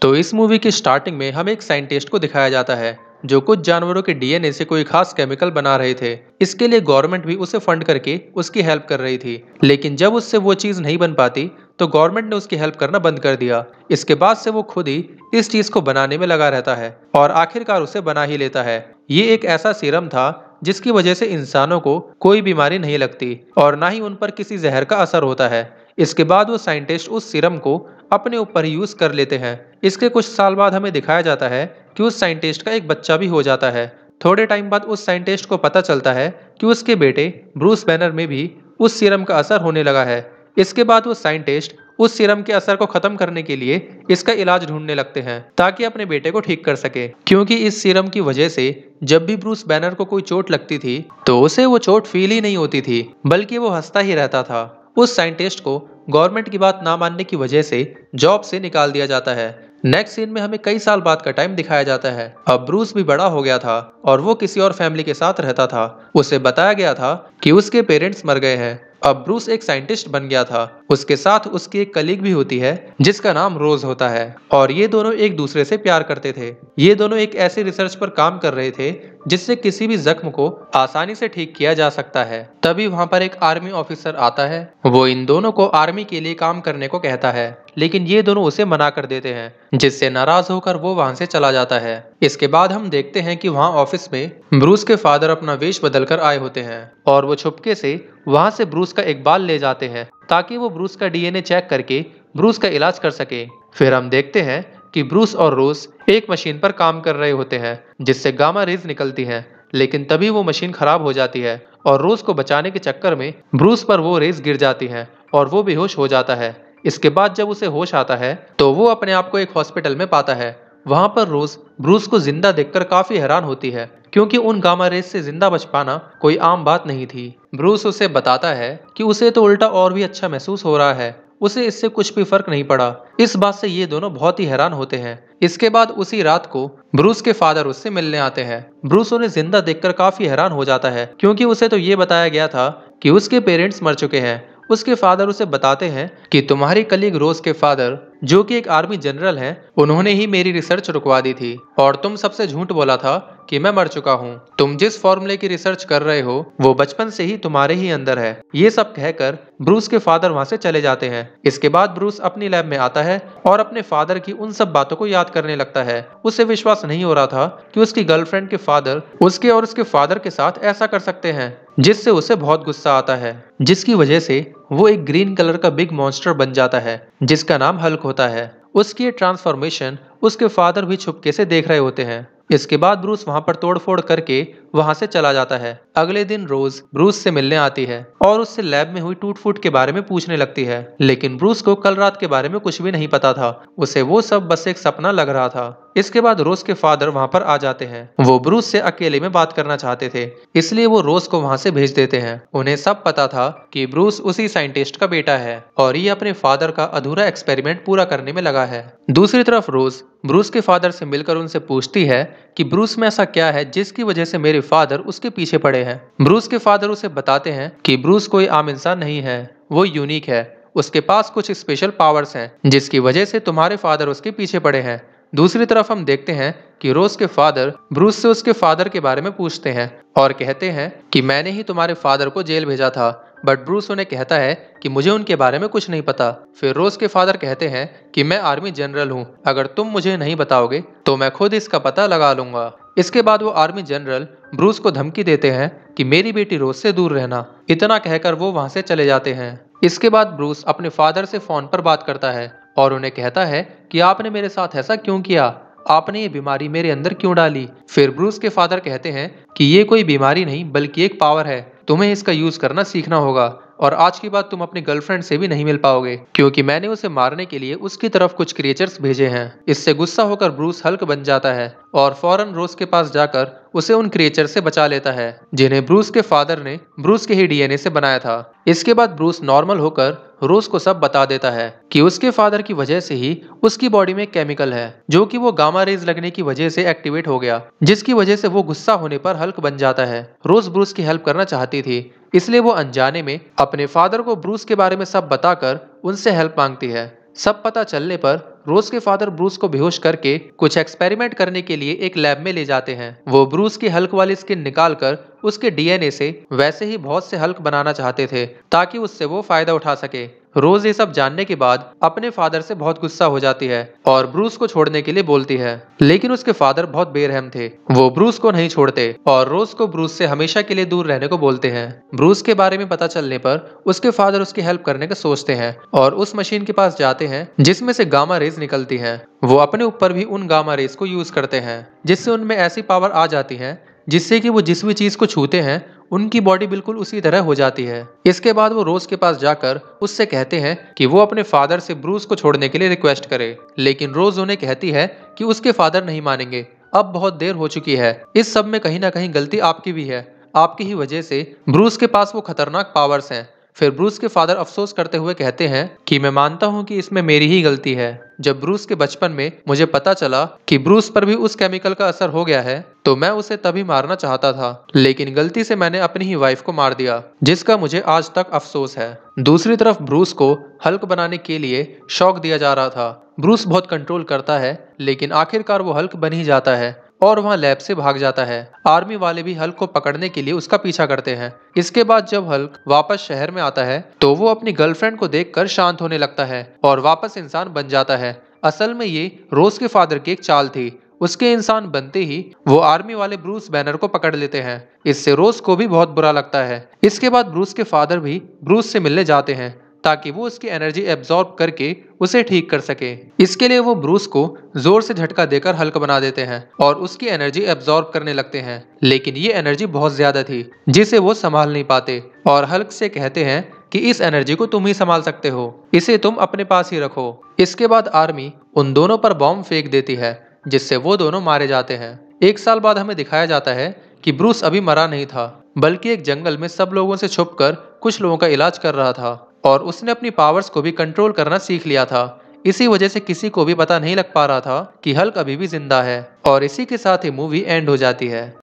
तो इस मूवी की स्टार्टिंग में हमें एक साइंटिस्ट को दिखाया जाता है जो कुछ जानवरों के डीएनए से कोई खास केमिकल बना रहे थे। इसके लिए गवर्नमेंट भी उसे फंड करके उसकी हेल्प कर रही थी, लेकिन जब उससे वो चीज़ नहीं बन पाती तो गवर्नमेंट ने उसकी हेल्प करना बंद कर दिया। इसके बाद से वो खुद ही इस चीज़ को बनाने में लगा रहता है और आखिरकार उसे बना ही लेता है। ये एक ऐसा सीरम था जिसकी वजह से इंसानों को कोई बीमारी नहीं लगती और ना ही उन पर किसी जहर का असर होता है। इसके बाद वो साइंटिस्ट उस सीरम को अपने ऊपर ही यूज कर लेते हैं। इसके कुछ साल बाद हमें दिखाया जाता है कि उस साइंटिस्ट का एक बच्चा भी हो जाता है। थोड़े टाइम बाद उस साइंटिस्ट को पता चलता है कि उसके बेटे ब्रूस बैनर में भी उस सीरम का असर होने लगा है। इसके बाद वो साइंटिस्ट उस सीरम के असर को खत्म करने के लिए इसका इलाज ढूंढने लगते हैं ताकि अपने बेटे को ठीक कर सके, क्योंकि इस सीरम की वजह से जब भी ब्रूस बैनर को कोई चोट लगती थी तो उसे वो चोट फील ही नहीं होती थी, बल्कि वो हंसता ही रहता था। उस साइंटिस्ट को गवर्नमेंट की बात ना मानने की वजह से जॉब से निकाल दिया जाता है। नेक्स्ट सीन में हमें कई साल बाद का टाइम दिखाया जाता है। अब ब्रूस भी बड़ा हो गया था और वो किसी और फैमिली के साथ रहता था। उसे बताया गया था कि उसके पेरेंट्स मर गए हैं। अब ब्रूस एक साइंटिस्ट बन गया था। उसके साथ उसकी एक कलीग भी होती है जिसका नाम रोज होता है और ये दोनों एक दूसरे से प्यार करते थे। ये दोनों एक ऐसे रिसर्च पर काम कर रहे थे जिससे किसी भी जख्म को आसानी से ठीक किया जा सकता है। तभी वहां पर एक आर्मी ऑफिसर आता है। वो इन दोनों को आर्मी के लिए काम करने को कहता है, लेकिन ये दोनों उसे मना कर देते हैं, जिससे नाराज होकर वो वहां से चला जाता है। इसके बाद हम देखते हैं कि वहां ऑफिस में ब्रूस के फादर अपना वेश बदलकर आए होते हैं और वो छुपके से वहां से ब्रूस का एक बाल ले जाते हैं ताकि वो ब्रूस का डीएनए चेक करके ब्रूस का इलाज कर सके। फिर हम देखते हैं कि ब्रूस और रोज एक मशीन पर काम कर रहे होते हैं जिससे गामा रेज निकलती हैं, लेकिन तभी वो मशीन खराब हो जाती है और रोज को बचाने के चक्कर में ब्रूस पर वो रेज गिर जाती हैं और वो बेहोश हो जाता है। इसके बाद जब उसे होश आता है तो वो अपने आप को एक हॉस्पिटल में पाता है। वहां पर रोज ब्रूस को जिंदा देखकर काफी हैरान होती है, क्योंकि उन गामा रेज से जिंदा बच पाना कोई आम बात नहीं थी। ब्रूस उसे बताता है कि उसे तो उल्टा और भी अच्छा महसूस हो रहा है, उसे इससे कुछ भी फर्क नहीं पड़ा। इस बात से ये दोनों बहुत ही हैरान होते हैं। इसके बाद उसी रात को ब्रूस के फादर उससे मिलने आते हैं। ब्रूस उन्हें जिंदा देखकर काफी हैरान हो जाता है, क्योंकि उसे तो ये बताया गया था कि उसके पेरेंट्स मर चुके हैं। उसके फादर उसे बताते हैं कि तुम्हारी कलीग रोज के फादर, जो कि एक आर्मी जनरल हैं, उन्होंने ही मेरी रिसर्च रुकवा दी थी और तुम सबसे झूठ बोला था कि मैं मर चुका हूँ। तुम जिस फॉर्मूले की रिसर्च कर रहे हो वो बचपन से ही तुम्हारे ही अंदर है। ये सब कहकर ब्रूस के फादर वहां से चले जाते हैं। इसके बाद ब्रूस अपनी लैब में आता है और अपने फादर की उन सब बातों को याद करने लगता है। उसे विश्वास नहीं हो रहा था कि उसकी गर्लफ्रेंड के फादर उसके और उसके फादर के साथ ऐसा कर सकते हैं, जिससे उसे बहुत गुस्सा आता है, जिसकी वजह से वो एक ग्रीन कलर का बिग मॉन्स्टर बन जाता है जिसका नाम हल्क होता है। उसकी ये ट्रांसफॉर्मेशन उसके फादर भी छुपके से देख रहे होते हैं। इसके बाद ब्रूस वहां पर तोड़फोड़ करके वहां से चला जाता है। अगले दिन रोज ब्रूस से मिलने आती है और उससे लैब में हुई टूट फूट के बारे में पूछने लगती है, लेकिन ब्रूस को कल रात के बारे में कुछ भी नहीं पता था। उसे वो सब बस एक सपना लग रहा था। इसके बाद रोज के फादर वहां पर आ जाते हैं। वो ब्रूस से अकेले में बात करना चाहते थे, इसलिए वो रोज को वहां से भेज देते हैं। उन्हें सब पता था कि ब्रूस उसी साइंटिस्ट का बेटा है और ये अपने फादर का अधूरा एक्सपेरिमेंट पूरा करने में लगा है। दूसरी तरफ रोज ब्रूस के फादर से मिलकर उनसे पूछती है कि ब्रूस में ऐसा क्या है जिसकी वजह से मेरे फादर उसके पीछे पड़े हैं। ब्रूस के फादर उसे बताते हैं कि ब्रूस कोई आम इंसान नहीं है, वो यूनिक है। उसके पास कुछ स्पेशल पावर्स हैं जिसकी वजह से तुम्हारे फादर उसके पीछे पड़े हैं। दूसरी तरफ हम देखते हैं कि रोज के फादर ब्रूस से उसके फादर के बारे में पूछते हैं और कहते हैं कि मैंने ही तुम्हारे फादर को जेल भेजा था, बट ब्रूस उन्हें कहता है कि मुझे उनके बारे में कुछ नहीं पता। फिर रोज के फादर कहते हैं कि मैं आर्मी जनरल हूँ, अगर तुम मुझे नहीं बताओगे तो मैं खुद इसका पता लगा लूंगा। इसके बाद वो आर्मी जनरल ब्रूस को धमकी देते हैं कि मेरी बेटी रोज से दूर रहना। इतना कहकर वो वहां से चले जाते हैं। इसके बाद ब्रूस अपने फादर से फोन पर बात करता है और उन्हें कहता है कि आपने मेरे साथ ऐसा क्यों किया, आपने ये बीमारी मेरे अंदर क्यों डाली। फिर ब्रूस के फादर कहते हैं कि ये कोई बीमारी नहीं बल्कि एक पावर है, तुम्हें इसका यूज करना सीखना होगा और आज के बाद तुम अपनी गर्लफ्रेंड से भी नहीं मिल पाओगे, क्योंकि मैंने उसे मारने के लिए उसकी तरफ कुछ क्रिएचर्स भेजे हैं। इससे गुस्सा होकर ब्रूस हल्क बन जाता है और फौरन रोज के पास जाकर उसे उन क्रिएचर से बचा लेता है जिन्हें ब्रूस के फादर ने ब्रूस के ही डीएनए से बनाया था। इसके बाद ब्रूस नॉर्मल होकर रोज को सब बता देता है कि उसके फादर की वजह से ही उसकी बॉडी में केमिकल है जो कि वो गामा रेज लगने की वजह से एक्टिवेट हो गया, जिसकी वजह से वो गुस्सा होने पर हल्क बन जाता है। रोज ब्रूस की हेल्प करना चाहती थी, इसलिए वो अनजाने में अपने फादर को ब्रूस के बारे में सब बताकर उनसे हेल्प मांगती है। सब पता चलने पर रोज के फादर ब्रूस को बेहोश करके कुछ एक्सपेरिमेंट करने के लिए एक लैब में ले जाते हैं। वो ब्रूस की हल्क वाली स्किन निकालकर उसके डीएनए से वैसे ही बहुत से हल्क बनाना चाहते थे ताकि उससे वो फायदा उठा सके। रोज ये सब जानने के बाद अपने फादर से बहुत गुस्सा हो जाती है और ब्रूस को छोड़ने के लिए बोलती है, लेकिन उसके फादर बहुत बेरहम थे। वो ब्रूस को नहीं छोड़ते और रोज को ब्रूस से हमेशा के लिए दूर रहने को बोलते हैं। ब्रूस के बारे में पता चलने पर उसके फादर उसकी हेल्प करने का सोचते हैं और उस मशीन के पास जाते हैं जिसमें से गामा रेज निकलती हैं। वो अपने ऊपर भी उन गामा रेज को यूज करते हैं जिससे उनमें ऐसी पावर आ जाती है जिससे कि वो जिस भी चीज को छूते हैं उनकी बॉडी बिल्कुल उसी तरह हो जाती है। इसके बाद वो रोज के पास जाकर उससे कहते हैं कि वो अपने फादर से ब्रूस को छोड़ने के लिए रिक्वेस्ट करे, लेकिन रोज उन्हें कहती है कि उसके फादर नहीं मानेंगे, अब बहुत देर हो चुकी है। इस सब में कहीं ना कहीं गलती आपकी भी है, आपकी ही वजह से ब्रूस के पास वो खतरनाक पावर्स हैं। फिर ब्रूस के फादर अफसोस करते हुए कहते हैं कि मैं मानता हूं कि इसमें मेरी ही गलती है। जब ब्रूस के बचपन में मुझे पता चला कि ब्रूस पर भी उस केमिकल का असर हो गया है तो मैं उसे तभी मारना चाहता था, लेकिन गलती से मैंने अपनी ही वाइफ को मार दिया, जिसका मुझे आज तक अफसोस है। दूसरी तरफ ब्रूस को हल्क बनाने के लिए शौक दिया जा रहा था। ब्रूस बहुत कंट्रोल करता है लेकिन आखिरकार वो हल्क बन ही जाता है और वहाँ लैब से भाग जाता है। आर्मी वाले भी हल्क को पकड़ने के लिए उसका पीछा करते हैं। इसके बाद जब हल्क वापस शहर में आता है तो वो अपनी गर्लफ्रेंड को देखकर शांत होने लगता है और वापस इंसान बन जाता है। असल में ये रोज के फादर की एक चाल थी। उसके इंसान बनते ही वो आर्मी वाले ब्रूस बैनर को पकड़ लेते हैं। इससे रोज को भी बहुत बुरा लगता है। इसके बाद ब्रूस के फादर भी ब्रूस से मिलने जाते हैं ताकि वो उसकी एनर्जी एब्जॉर्ब करके उसे ठीक कर सके। इसके लिए वो ब्रूस को जोर से झटका देकर हल्क बना देते हैं और उसकी एनर्जी एब्जॉर्ब करने लगते हैं, लेकिन ये एनर्जी बहुत ज्यादा थी जिसे वो संभाल नहीं पाते और हल्क से कहते हैं कि इस एनर्जी को तुम ही संभाल सकते हो, इसे तुम अपने पास ही रखो। इसके बाद आर्मी उन दोनों पर बॉम्ब फेंक देती है जिससे वो दोनों मारे जाते हैं। एक साल बाद हमें दिखाया जाता है कि ब्रूस अभी मरा नहीं था, बल्कि एक जंगल में सब लोगों से छुपकर कुछ लोगों का इलाज कर रहा था और उसने अपनी पावर्स को भी कंट्रोल करना सीख लिया था। इसी वजह से किसी को भी पता नहीं लग पा रहा था कि हल्क अभी भी जिंदा है। और इसी के साथ ही मूवी एंड हो जाती है।